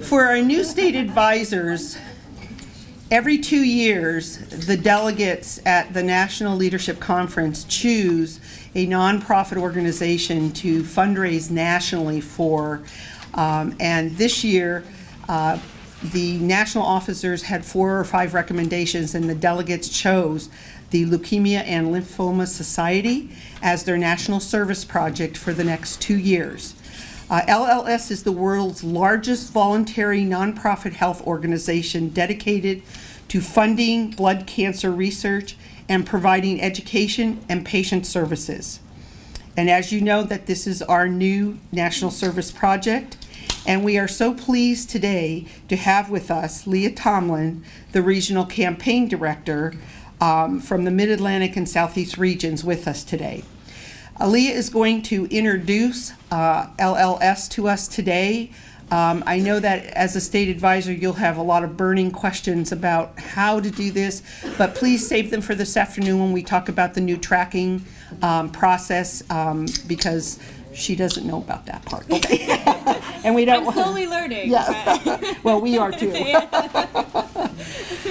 For our new state advisors, every 2 years, the delegates at the National Leadership Conference choose a nonprofit organization to fundraise nationally for. And this year, the national officers had 4 or 5 recommendations, and the delegates chose the Leukemia and Lymphoma Society as their national service project for the next 2 years. LLS is the world's largest voluntary nonprofit health organization dedicated to funding blood cancer research and providing education and patient services. And as you know, that this is our new national service project, and we are so pleased today to have with us Leah Tomlin, the Regional Campaign Director from the Mid-Atlantic and Southeast regions with us today. Leah is going to introduce LLS to us today. I know that as a state advisor, you'll have a lot of burning questions about how to do this, but please save them for this afternoon when we talk about the new tracking process, because she doesn't know about that part. Okay. And we don't. I'm slowly learning. Yeah. Well, we are too.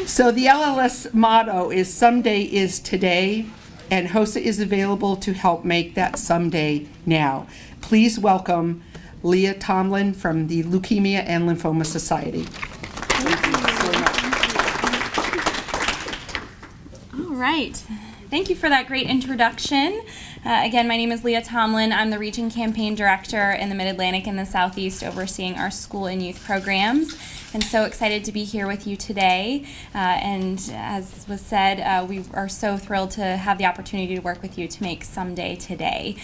So the LLS motto is "Someday is today," and HOSA is available to help make that someday now. Please welcome Leah Tomlin from the Leukemia and Lymphoma Society. Thank you. All right. Thank you for that great introduction. Again, my name is Leah Tomlin. I'm the Region Campaign Director in the Mid-Atlantic and the Southeast, overseeing our school and youth programs. And so excited to be here with you today. And as was said, we are so thrilled to have the opportunity to work with you to make someday today.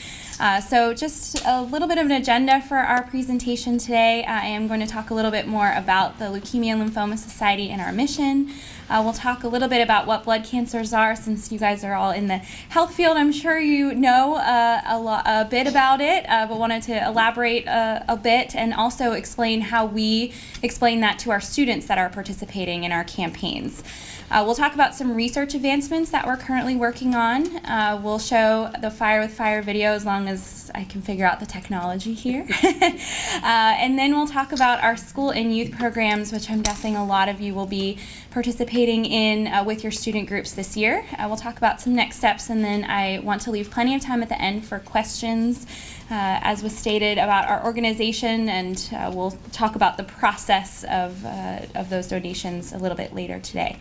So just a little bit of an agenda for our presentation today. I am going to talk a little bit more about the Leukemia and Lymphoma Society and our mission. We'll talk a little bit about what blood cancers are, since you guys are all in the health field. I'm sure you know a bit about it, but wanted to elaborate a bit and also explain how we explain that to our students that are participating in our campaigns. We'll talk about some research advancements that we're currently working on. We'll show the Fire with Fire video as long as I can figure out the technology here. And then we'll talk about our school and youth programs, which I'm guessing a lot of you will be participating in with your student groups this year. We'll talk about some next steps, and then I want to leave plenty of time at the end for questions, as was stated, about our organization, and we'll talk about the process of those donations a little bit later today.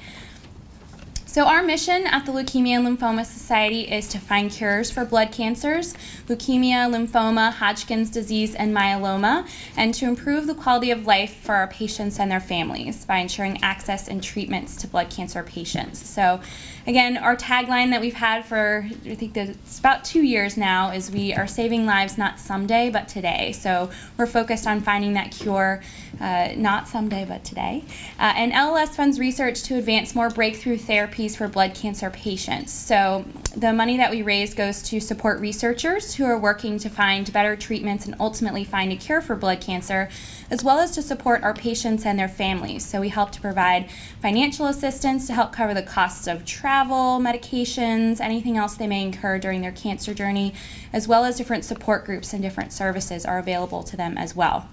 So our mission at the Leukemia and Lymphoma Society is to find cures for blood cancers, leukemia, lymphoma, Hodgkin's disease, and myeloma, and to improve the quality of life for our patients and their families by ensuring access and treatments to blood cancer patients. So again, our tagline that we've had for, I think it's about 2 years now, is we are saving lives not someday, but today. So we're focused on finding that cure, not someday, but today. And LLS funds research to advance more breakthrough therapies for blood cancer patients. So the money that we raise goes to support researchers who are working to find better treatments and ultimately find a cure for blood cancer, as well as to support our patients and their families. So we help to provide financial assistance to help cover the costs of travel, medications, anything else they may incur during their cancer journey, as well as different support groups and different services are available to them as well.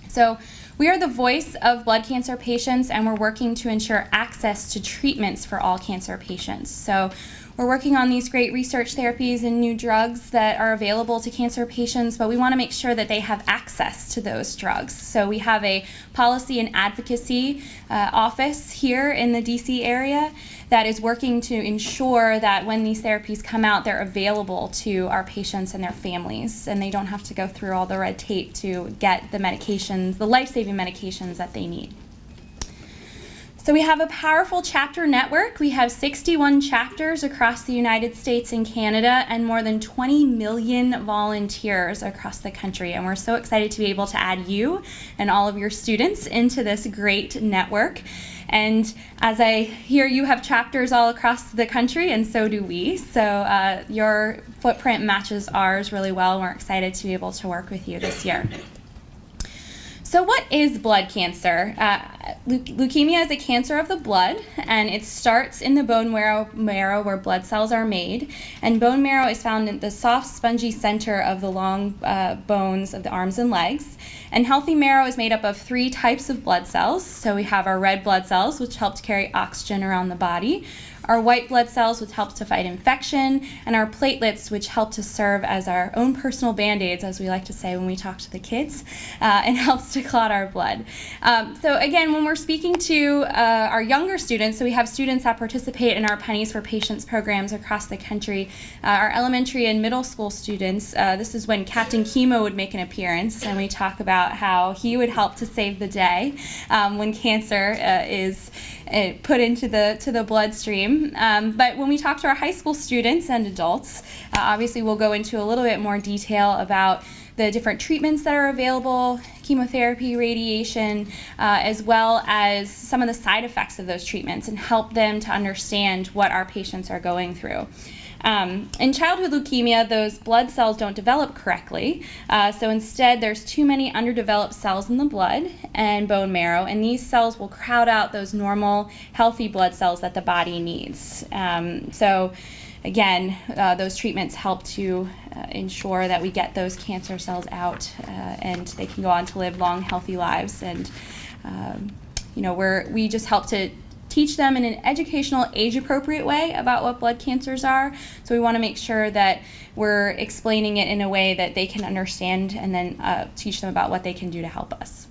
So we are the voice of blood cancer patients, and we're working to ensure access to treatments for all cancer patients. So we're working on these great research therapies and new drugs that are available to cancer patients, but we want to make sure that they have access to those drugs. So we have a policy and advocacy office here in the DC area that is working to ensure that when these therapies come out, they're available to our patients and their families, and they don't have to go through all the red tape to get the medications, the life-saving medications that they need. So we have a powerful chapter network. We have 61 chapters across the United States and Canada, and more than 20 million volunteers across the country. And we're so excited to be able to add you and all of your students into this great network. And as I hear, you have chapters all across the country, and so do we. So your footprint matches ours really well. We're excited to be able to work with you this year. So what is blood cancer? Leukemia is a cancer of the blood, and it starts in the bone marrow where blood cells are made. And bone marrow is found in the soft, spongy center of the long bones of the arms and legs. And healthy marrow is made up of 3 types of blood cells. So we have our red blood cells, which help to carry oxygen around the body, our white blood cells, which help to fight infection, and our platelets, which help to serve as our own personal Band-Aids, as we like to say when we talk to the kids, and helps to clot our blood. So again, when we're speaking to our younger students, so we have students that participate in our Pennies for Patients programs across the country. Our elementary and middle school students, this is when Captain Chemo would make an appearance, and we talk about how he would help to save the day when cancer is put into the bloodstream. But when we talk to our high school students and adults, obviously we'll go into a little bit more detail about the different treatments that are available, chemotherapy, radiation, as well as some of the side effects of those treatments, and help them to understand what our patients are going through. In childhood leukemia, those blood cells don't develop correctly, so instead there's too many underdeveloped cells in the blood and bone marrow, and these cells will crowd out those normal, healthy blood cells that the body needs. So again, those treatments help to ensure that we get those cancer cells out and they can go on to live long, healthy lives. And we just help to teach them in an educational, age-appropriate way about what blood cancers are. So we want to make sure that we're explaining it in a way that they can understand, and then teach them about what they can do to help us.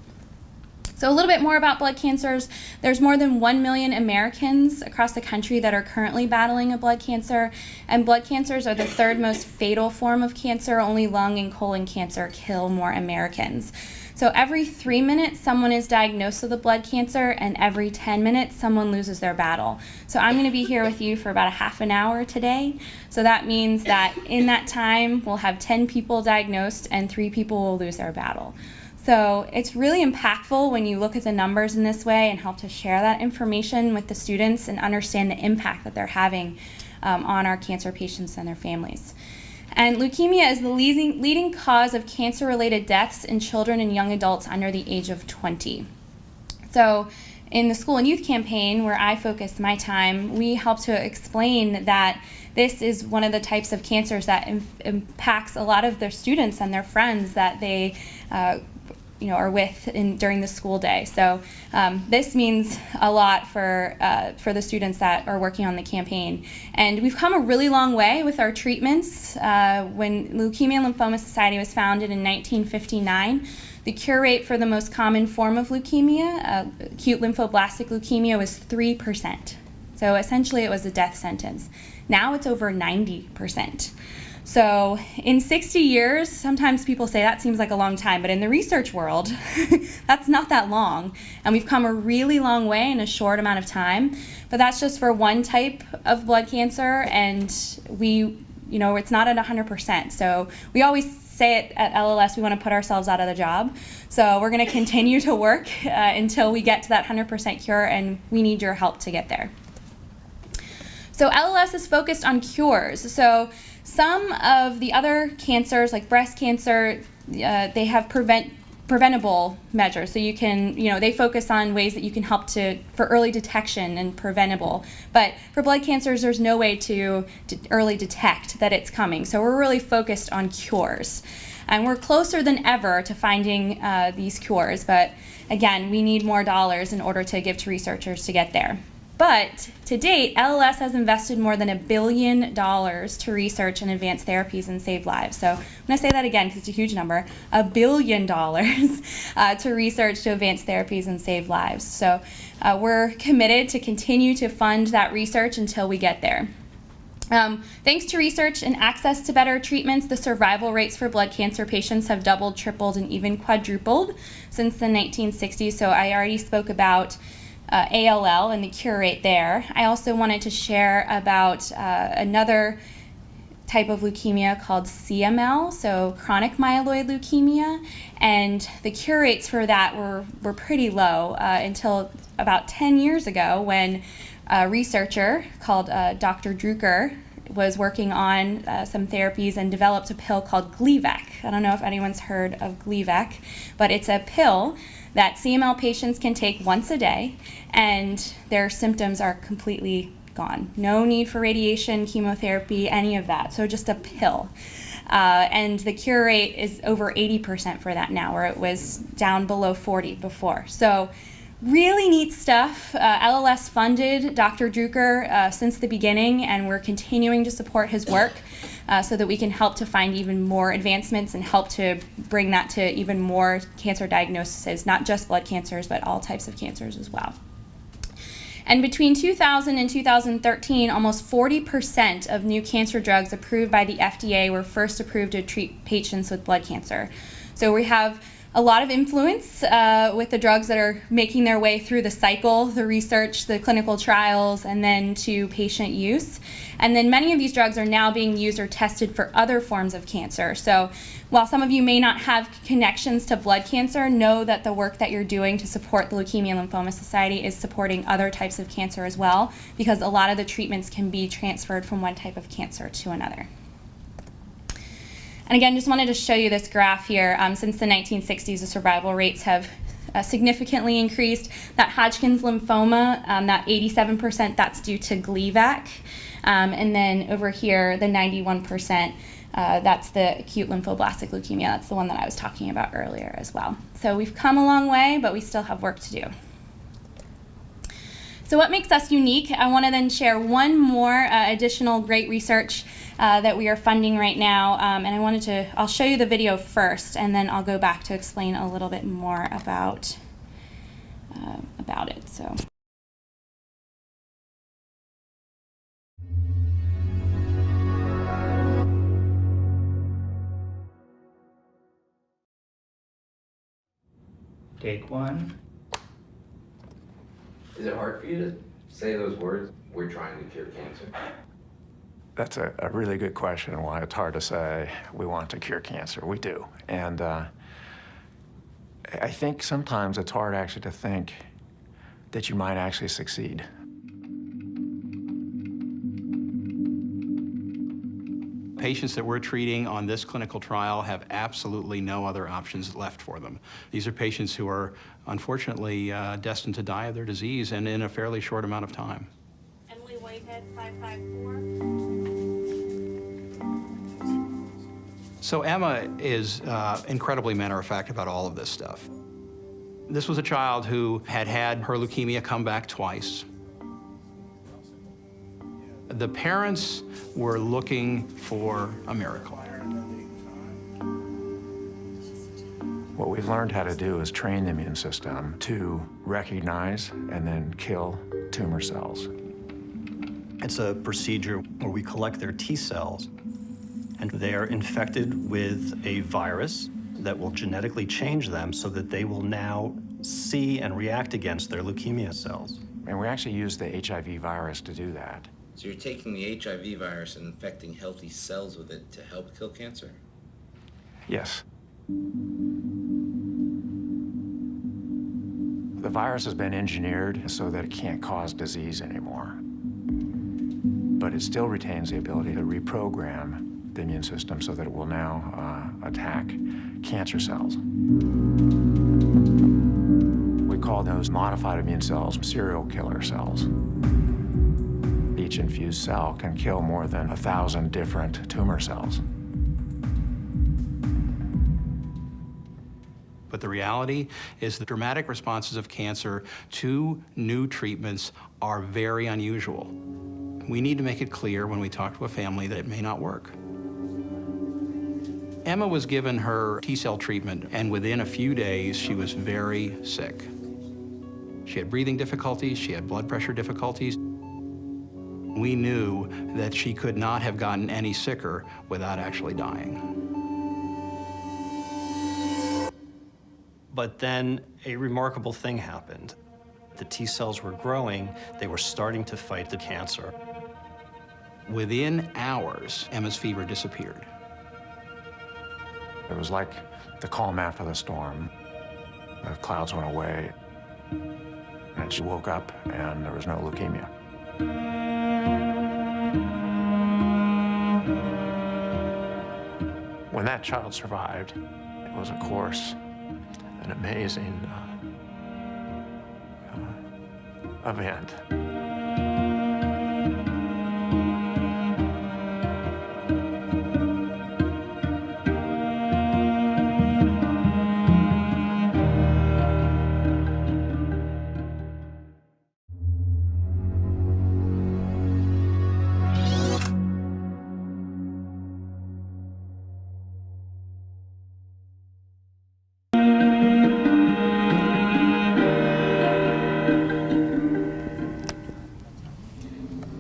So a little bit more about blood cancers. There's more than 1 million Americans across the country that are currently battling a blood cancer, and blood cancers are the 3rd most fatal form of cancer. Only lung and colon cancer kill more Americans. So every 3 minutes, someone is diagnosed with a blood cancer, and every 10 minutes, someone loses their battle. So I'm going to be here with you for about a half an hour today. So that means that in that time, we'll have 10 people diagnosed, and 3 people will lose their battle. So it's really impactful when you look at the numbers in this way and help to share that information with the students and understand the impact that they're having on our cancer patients and their families. And leukemia is the leading cause of cancer-related deaths in children and young adults under the age of 20. So in the school and youth campaign, where I focus my time, we help to explain that this is one of the types of cancers that impacts a lot of their students and their friends that they are with during the school day. So this means a lot for the students that are working on the campaign. And we've come a really long way with our treatments. When Leukemia and Lymphoma Society was founded in 1959, the cure rate for the most common form of leukemia, acute lymphoblastic leukemia, was 3%. So essentially it was a death sentence. Now it's over 90%. So in 60 years, sometimes people say that seems like a long time, but in the research world, that's not that long. And we've come a really long way in a short amount of time. But that's just for one type of blood cancer, and it's not at 100%. So we always say it at LLS, we want to put ourselves out of the job. So we're going to continue to work until we get to that 100% cure, and we need your help to get there. So LLS is focused on cures. So some of the other cancers, like breast cancer, they have preventable measures. So you can, they focus on ways that you can help for early detection and preventable. But for blood cancers, there's no way to early detect that it's coming. So we're really focused on cures. And we're closer than ever to finding these cures. But again, we need more dollars in order to give to researchers to get there. But to date, LLS has invested more than $1 billion to research and advance therapies and save lives. So I'm going to say that again because it's a huge number, $1 billion to research to advance therapies and save lives. So we're committed to continue to fund that research until we get there. Thanks to research and access to better treatments, the survival rates for blood cancer patients have doubled, tripled, and even quadrupled since the 1960s. So I already spoke about ALL and the cure rate there. I also wanted to share about another type of leukemia called CML, so chronic myeloid leukemia, and the cure rates for that were pretty low until about 10 years ago when a researcher called Dr. Drucker was working on some therapies and developed a pill called Gleevec. I don't know if anyone's heard of Gleevec, but it's a pill that CML patients can take once a day, and their symptoms are completely gone. No need for radiation, chemotherapy, any of that. So just a pill. And the cure rate is over 80% for that now, where it was down below 40 before. So really neat stuff. LLS funded Dr. Drucker since the beginning, and we're continuing to support his work so that we can help to find even more advancements and help to bring that to even more cancer diagnoses, not just blood cancers, but all types of cancers as well. And between 2000 and 2013, almost 40% of new cancer drugs approved by the FDA were first approved to treat patients with blood cancer. So we have a lot of influence with the drugs that are making their way through the cycle, the research, the clinical trials, and then to patient use. And then many of these drugs are now being used or tested for other forms of cancer. So while some of you may not have connections to blood cancer, know that the work that you're doing to support the Leukemia and Lymphoma Society is supporting other types of cancer as well, because a lot of the treatments can be transferred from one type of cancer to another. And again, just wanted to show you this graph here. Since the 1960s, the survival rates have significantly increased. That Hodgkin's lymphoma, that 87%, that's due to Gleevec. And then over here, the 91%, that's the acute lymphoblastic leukemia. That's the one that I was talking about earlier as well. So we've come a long way, but we still have work to do. So what makes us unique? I want to then share one more additional great research that we are funding right now, and I'll show you the video first, and then I'll go back to explain a little bit more about it. So. Take one. Is it hard for you to say those words? We're trying to cure cancer. That's a really good question, why it's hard to say we want to cure cancer. We do. And I think sometimes it's hard actually to think that you might actually succeed. Patients that we're treating on this clinical trial have absolutely no other options left for them. These are patients who are unfortunately destined to die of their disease, and in a fairly short amount of time. Emily Whitehead, 554. So Emma is incredibly matter-of-fact about all of this stuff. This was a child who had had her leukemia come back twice. The parents were looking for a miracle. What we've learned how to do is train the immune system to recognize and then kill tumor cells. It's a procedure where we collect their T cells, and they are infected with a virus that will genetically change them so that they will now see and react against their leukemia cells. And we actually use the HIV virus to do that. So you're taking the HIV virus and infecting healthy cells with it to help kill cancer? Yes. The virus has been engineered so that it can't cause disease anymore. But it still retains the ability to reprogram the immune system so that it will now attack cancer cells. We call those modified immune cells serial killer cells. Each infused cell can kill more than 1,000 different tumor cells. But the reality is the dramatic responses of cancer to new treatments are very unusual. We need to make it clear when we talk to a family that it may not work. Emma was given her T-cell treatment, and within a few days, she was very sick. She had breathing difficulties, she had blood pressure difficulties. We knew that she could not have gotten any sicker without actually dying. But then a remarkable thing happened. The T cells were growing, they were starting to fight the cancer. Within hours, Emma's fever disappeared. It was like the calm after the storm. The clouds went away, and she woke up and there was no leukemia. When that child survived, it was, of course, an amazing event.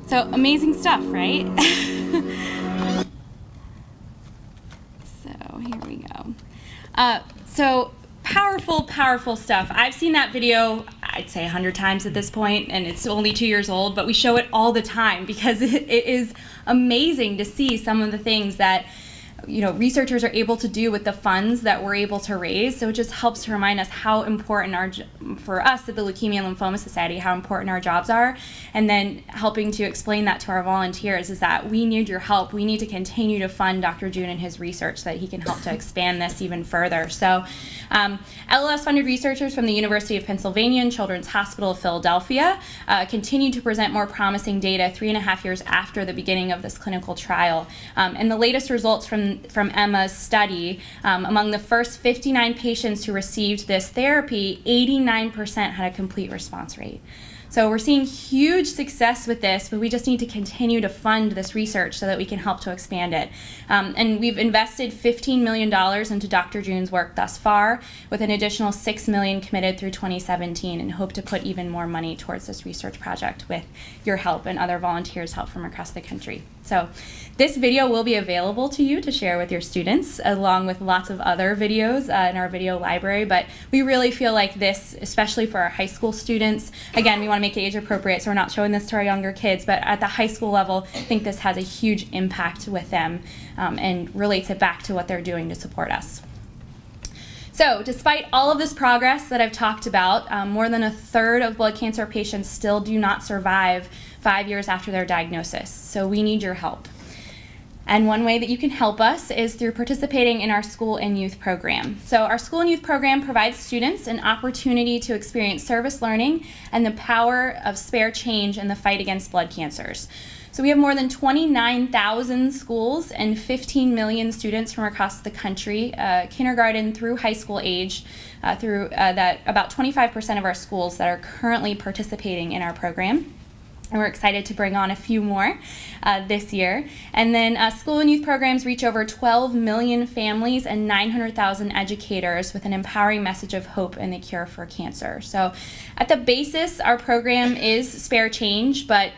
So amazing stuff, right? So here we go. So powerful stuff. I've seen that video, I'd say 100 times at this point, and it's only 2 years old, but we show it all the time because it is amazing to see some of the things that researchers are able to do with the funds that we're able to raise. So it just helps to remind us how important for us at the Leukemia and Lymphoma Society, how important our jobs are. And then helping to explain that to our volunteers is that we need your help. We need to continue to fund Dr. June and his research so that he can help to expand this even further. So LLS funded researchers from the University of Pennsylvania and Children's Hospital of Philadelphia continue to present more promising data 3.5 years after the beginning of this clinical trial. And the latest results from Emma's study, among the first 59 patients who received this therapy, 89% had a complete response rate. So we're seeing huge success with this, but we just need to continue to fund this research so that we can help to expand it. And we've invested $15 million into Dr. June's work thus far, with an additional $6 million committed through 2017, and hope to put even more money towards this research project with your help and other volunteers' help from across the country. So this video will be available to you to share with your students, along with lots of other videos in our video library, but we really feel like this, especially for our high school students, again, we want to make it age appropriate, so we're not showing this to our younger kids, but at the high school level, I think this has a huge impact with them and relates it back to what they're doing to support us. So despite all of this progress that I've talked about, more than 1/3 of blood cancer patients still do not survive 5 years after their diagnosis. So we need your help. And one way that you can help us is through participating in our school and youth program. So our school and youth program provides students an opportunity to experience service learning and the power of spare change in the fight against blood cancers. So we have more than 29,000 schools and 15 million students from across the country, kindergarten through high school age, that about 25% of our schools that are currently participating in our program. And we're excited to bring on a few more this year. And then school and youth programs reach over 12 million families and 900,000 educators with an empowering message of hope and the cure for cancer. So at the basis, our program is spare change, but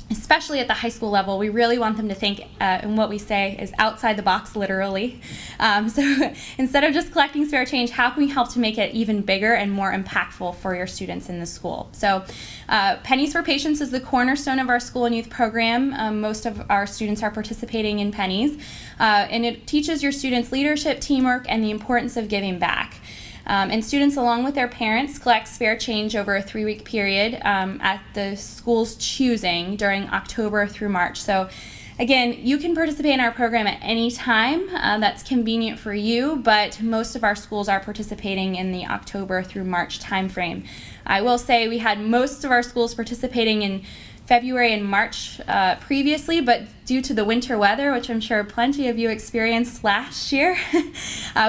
especially at the high school level, we really want them to think, and what we say is outside the box, literally. So instead of just collecting spare change, how can we help to make it even bigger and more impactful for your students in the school? So Pennies for Patients is the cornerstone of our school and youth program. Most of our students are participating in Pennies, and it teaches your students leadership, teamwork, and the importance of giving back. And students, along with their parents, collect spare change over a 3-week period at the school's choosing during October through March. So again, you can participate in our program at any time that's convenient for you, but most of our schools are participating in the October through March timeframe. I will say we had most of our schools participating in February and March previously, but due to the winter weather, which I'm sure plenty of you experienced last year,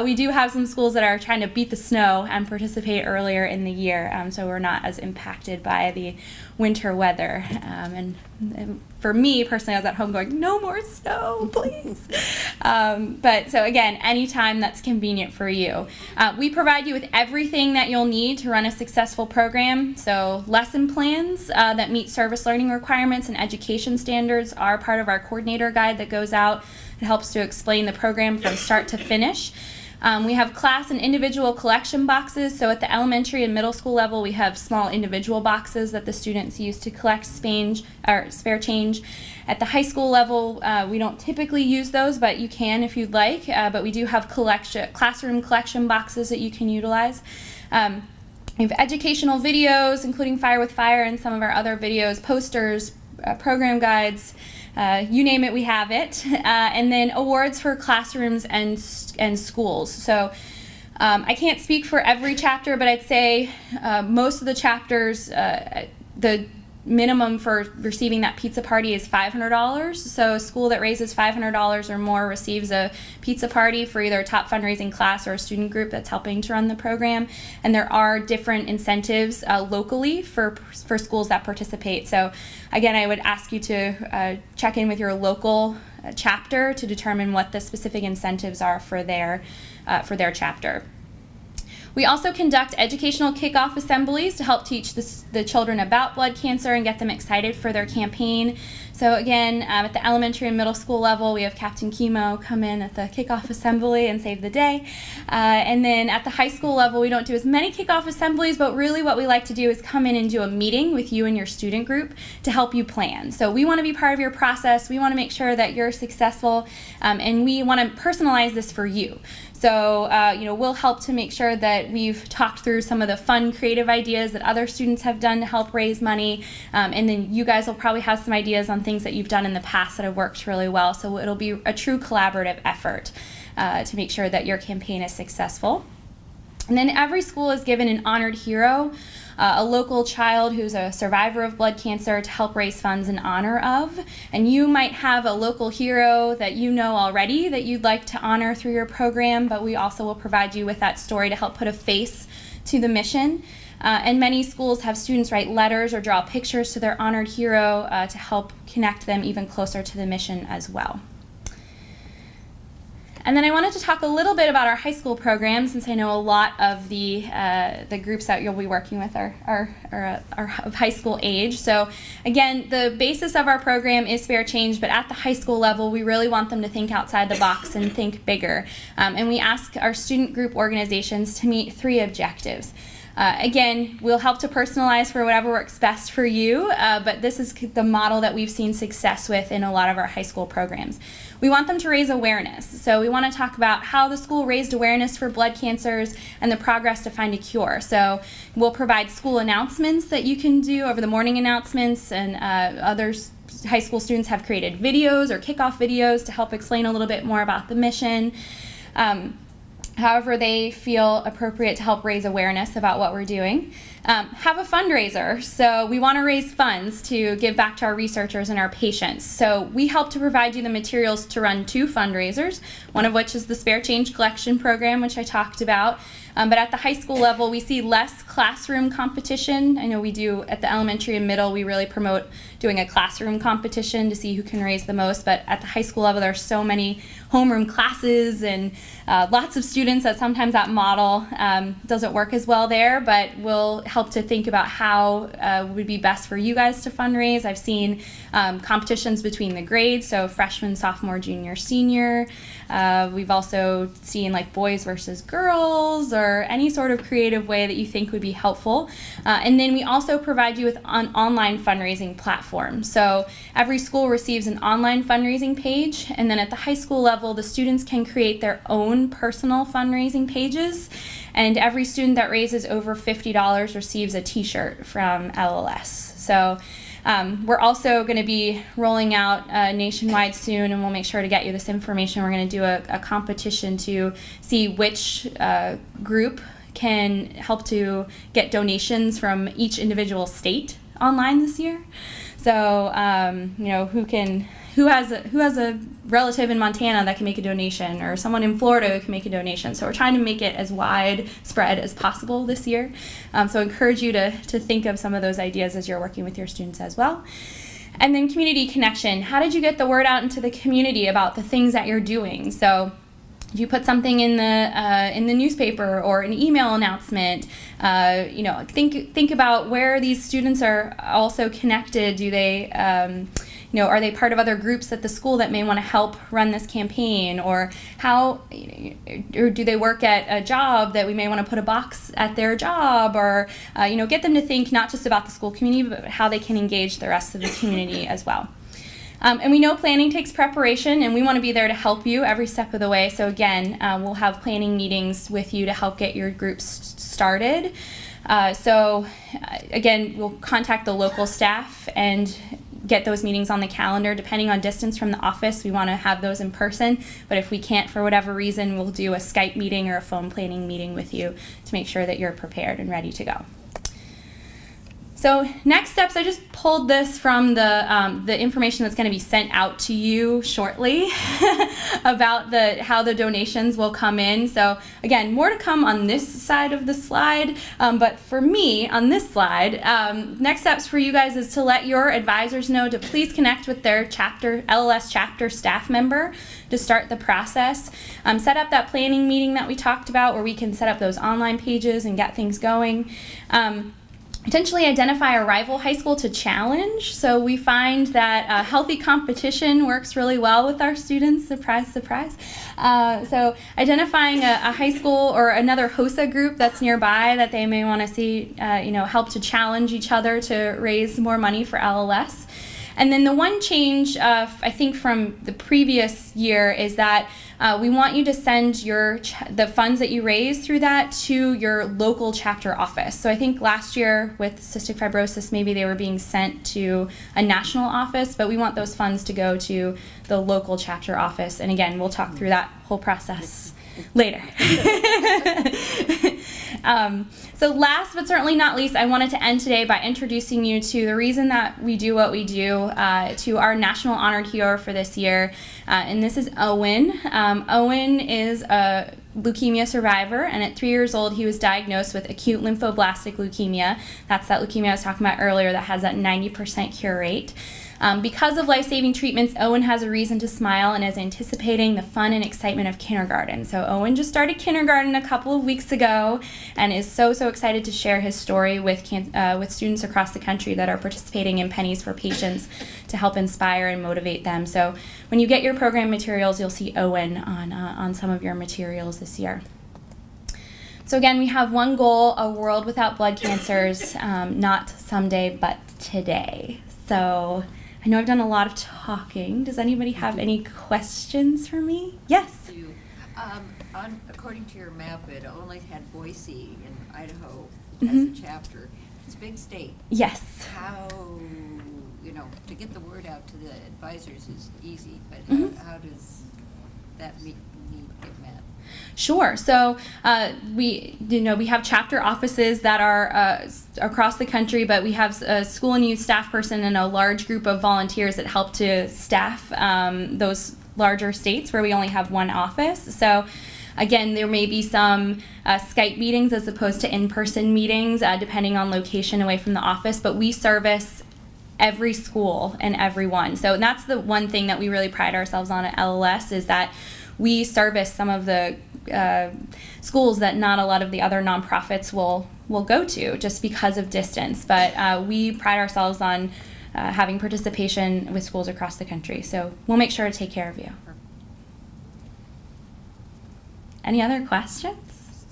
we do have some schools that are trying to beat the snow and participate earlier in the year, so we're not as impacted by the winter weather. And for me personally, I was at home going, no more snow, please. But so again, anytime that's convenient for you. We provide you with everything that you'll need to run a successful program. So lesson plans that meet service learning requirements and education standards are part of our coordinator guide that goes out. It helps to explain the program from start to finish. We have class and individual collection boxes. So at the elementary and middle school level, we have small individual boxes that the students use to collect spare change. At the high school level, we don't typically use those, but you can if you'd like. But we do have classroom collection boxes that you can utilize. We have educational videos, including Fire with Fire and some of our other videos, posters, program guides, you name it, we have it. And then awards for classrooms and schools. So I can't speak for every chapter, but I'd say most of the chapters the minimum for receiving that pizza party is $500. So a school that raises $500 or more receives a pizza party for either a top fundraising class or a student group that's helping to run the program. And there are different incentives locally for schools that participate. So again, I would ask you to check in with your local chapter to determine what the specific incentives are for their chapter. We also conduct educational kickoff assemblies to help teach the children about blood cancer and get them excited for their campaign. So again, at the elementary and middle school level, we have Captain Chemo come in at the kickoff assembly and save the day. And then at the high school level, we don't do as many kickoff assemblies, but really what we like to do is come in and do a meeting with you and your student group to help you plan. So we want to be part of your process. We want to make sure that you're successful, and we want to personalize this for you. So, we'll help to make sure that we've talked through some of the fun, creative ideas that other students have done to help raise money. And then you guys will probably have some ideas on things that you've done in the past that have worked really well. So it'll be a true collaborative effort to make sure that your campaign is successful. And then every school is given an honored hero, a local child who's a survivor of blood cancer to help raise funds in honor of. And you might have a local hero that you know already that you'd like to honor through your program, but we also will provide you with that story to help put a face to the mission. And many schools have students write letters or draw pictures to their honored hero to help connect them even closer to the mission as well. And then I wanted to talk a little bit about our high school program, since I know a lot of the groups that you'll be working with are of high school age. So again, the basis of our program is fair change, but at the high school level, we really want them to think outside the box and think bigger. And we ask our student group organizations to meet 3 objectives. Again, we'll help to personalize for whatever works best for you, but this is the model that we've seen success with in a lot of our high school programs. We want them to raise awareness. So we want to talk about how the school raised awareness for blood cancers and the progress to find a cure. So we'll provide school announcements that you can do over the morning announcements, and others. High school students have created videos or kickoff videos to help explain a little bit more about the mission. However they feel appropriate to help raise awareness about what we're doing. Have a fundraiser. So we want to raise funds to give back to our researchers and our patients. So we help to provide you the materials to run 2 fundraisers, one of which is the Spare Change Collection Program, which I talked about. But at the high school level, we see less classroom competition. I know we do at the elementary and middle, we really promote doing a classroom competition to see who can raise the most. But at the high school level, there are so many homeroom classes and lots of students that sometimes that model doesn't work as well there, but we'll help to think about how would be best for you guys to fundraise. I've seen competitions between the grades, so freshman, sophomore, junior, senior. We've also seen like boys versus girls, or any sort of creative way that you think would be helpful. And then we also provide you with an online fundraising platform. So every school receives an online fundraising page, and then at the high school level, the students can create their own personal fundraising pages. And every student that raises over $50 receives a t-shirt from LLS. So we're also going to be rolling out nationwide soon, and we'll make sure to get you this information. We're going to do a competition to see which group can help to get donations from each individual state online this year. So who has a relative in Montana that can make a donation, or someone in Florida who can make a donation. So we're trying to make it as widespread as possible this year. So I encourage you to think of some of those ideas as you're working with your students as well. And then community connection. How did you get the word out into the community about the things that you're doing? So if you put something in the newspaper or an email announcement, think about where these students are also connected. Do they, are they part of other groups at the school that may want to help run this campaign, or or do they work at a job that we may want to put a box at their job, or get them to think not just about the school community, but how they can engage the rest of the community as well. And we know planning takes preparation, and we want to be there to help you every step of the way. So again, we'll have planning meetings with you to help get your groups started. Again, we'll contact the local staff and get those meetings on the calendar. Depending on distance from the office, we want to have those in person. But if we can't for whatever reason, we'll do a Skype meeting or a phone planning meeting with you to make sure that you're prepared and ready to go. So next steps, I just pulled this from the information that's going to be sent out to you shortly about how the donations will come in. So again, more to come on this side of the slide, but for me on this slide, next steps for you guys is to let your advisors know to please connect with their LLS chapter staff member to start the process. Set up that planning meeting that we talked about where we can set up those online pages and get things going. Potentially identify a rival high school to challenge. So we find that healthy competition works really well with our students. Surprise, surprise. So identifying a high school or another HOSA group that's nearby that they may want to see, help to challenge each other to raise more money for LLS. And then the one change, I think from the previous year, is that we want you to send the funds that you raise through that to your local chapter office. So I think last year with cystic fibrosis, maybe they were being sent to a national office, but we want those funds to go to the local chapter office. And again, we'll talk through that whole process later. So last but certainly not least, I wanted to end today by introducing you to the reason that we do what we do, to our national honored hero for this year, and this is Owen. Owen is a leukemia survivor, and at 3 years old, he was diagnosed with acute lymphoblastic leukemia. That's that leukemia I was talking about earlier that has that 90% cure rate. Because of life-saving treatments, Owen has a reason to smile and is anticipating the fun and excitement of kindergarten. So Owen just started kindergarten a couple of weeks ago and is so excited to share his story with students across the country that are participating in Pennies for Patients to help inspire and motivate them. So when you get your program materials, you'll see Owen on some of your materials this year. So again, we have one goal: a world without blood cancers, not someday, but today. So I know I've done a lot of talking. Does anybody have any questions for me? Yes? According to your map, it only had Boise in Idaho as a chapter. It's a big state. Yes. How, to get the word out to the advisors is easy, but how does that need get met? Sure. So we have chapter offices that are across the country, but we have a school and youth staff person and a large group of volunteers that help to staff those larger states where we only have one office. So again, there may be some Skype meetings as opposed to in-person meetings, depending on location away from the office, but we service every school and everyone. So that's the one thing that we really pride ourselves on at LLS, is that we service some of the schools that not a lot of the other nonprofits will go to just because of distance. But we pride ourselves on having participation with schools across the country. So we'll make sure to take care of you. Any other questions?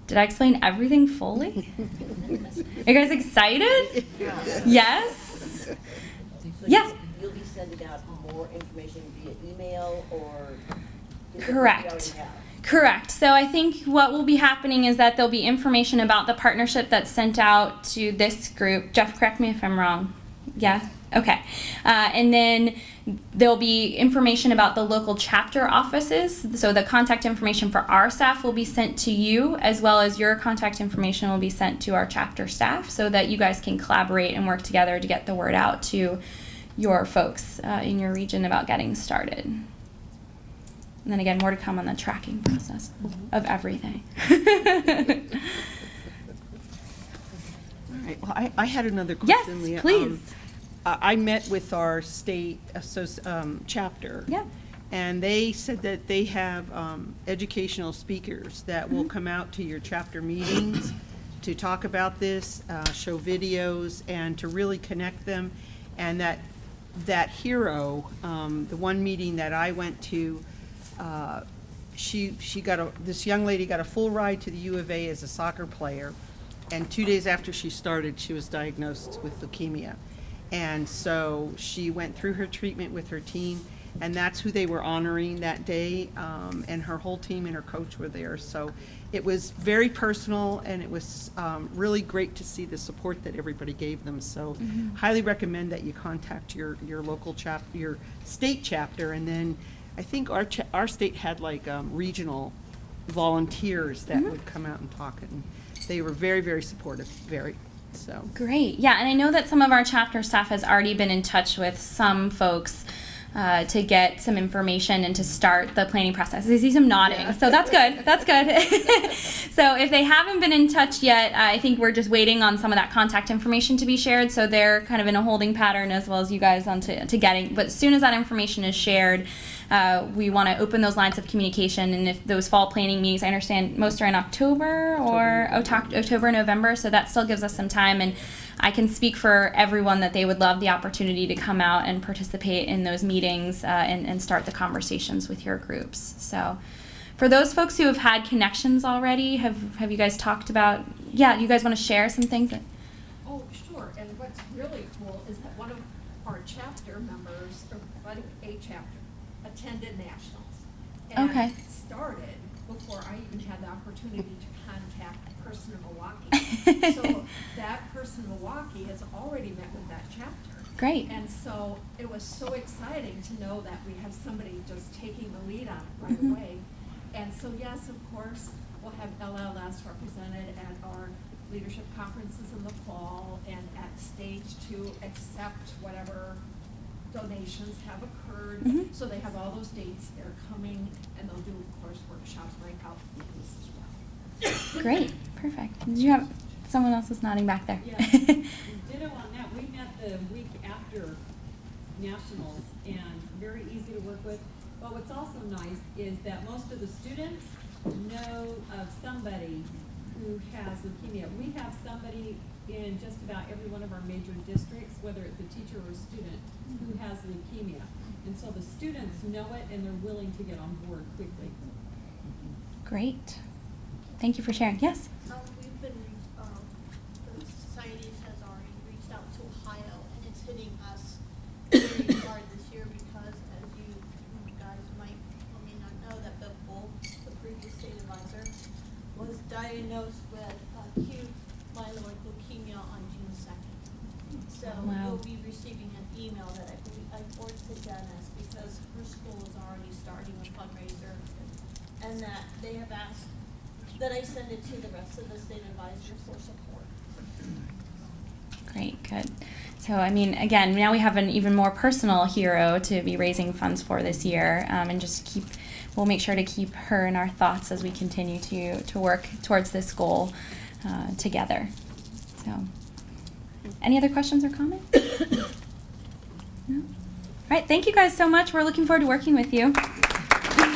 Did I explain everything fully? Are you guys excited? Yes? Yeah. You'll be sending out more information via email or? Correct. Correct. So I think what will be happening is that there'll be information about the partnership that's sent out to this group. Jeff, correct me if I'm wrong. Yeah? Okay. And then there'll be information about the local chapter offices. So the contact information for our staff will be sent to you, as well as your contact information will be sent to our chapter staff, so that you guys can collaborate and work together to get the word out to your folks in your region about getting started. And then again, more to come on the tracking process of everything. All right. Well, I had another question, Yes, Leah. please. I met with our state chapter. Yeah. And they said that they have educational speakers that will come out to your chapter meetings to talk about this, show videos, and to really connect them. And that hero, the one meeting that I went to, this young lady got a full ride to the U of A as a soccer player, and 2 days after she started, she was diagnosed with leukemia. And so she went through her treatment with her team, and that's who they were honoring that day, and her whole team and her coach were there. So it was very personal, and it was really great to see the support that everybody gave them. So highly recommend that you contact your local chapter, your state chapter, and then I think our state had like regional volunteers that would come out and talk, and they were very, very supportive, very. So. Great. Yeah, and I know that some of our chapter staff has already been in touch with some folks to get some information and to start the planning process. I see some nodding, Yeah. so that's good. That's good. So if they haven't been in touch yet, I think we're just waiting on some of that contact information to be shared. So they're kind of in a holding pattern as well as you guys on to getting. But as soon as that information is shared, we want to open those lines of communication. And if those fall planning meetings, I understand most are in October or October, November, so that still gives us some time. And I can speak for everyone that they would love the opportunity to come out and participate in those meetings and start the conversations with your groups. So for those folks who have had connections already, have you guys talked about, you guys want to share some things? Oh, sure. And what's really cool is that one of our chapter members, or a chapter, attended nationals. And Okay. started before I even had the opportunity to contact the person in Milwaukee. So that person in Milwaukee has already met with that chapter. Great. And so it was so exciting to know that we have somebody just taking the lead on it right away. And so yes, of course, we'll have LLS represented at our leadership conferences in the fall and at stage 2 accept whatever donations have occurred. So they have all those dates, they're coming, and they'll do, of course, workshops right out in this as well. Great. Perfect. Did you have someone else is nodding back there? Yeah. Ditto on that. We met the week after nationals and very easy to work with. But what's also nice is that most of the students know of somebody who has leukemia. We have somebody in just about every one of our major districts, whether it's a teacher or a student, who has leukemia. And so the students know it and they're willing to get on board quickly. Great. Thank you for sharing. Yes? We've been, the societies has already reached out to Ohio, and it's hitting us very hard this year because, as you guys might or may not know, that Bill Bull, the previous state advisor, was diagnosed with acute myeloid leukemia on June 2nd. So Wow. you'll be receiving an email that I forwarded to Dennis because her school is already starting a fundraiser, and that they have asked that I send it to the rest of the state advisors for support. Great, good. So, I mean, again, now we have an even more personal hero to be raising funds for this year, and just we'll make sure to keep her in our thoughts as we continue to work towards this goal together. So, any other questions or comments? No? All right, thank you guys so much. We're looking forward to working with you.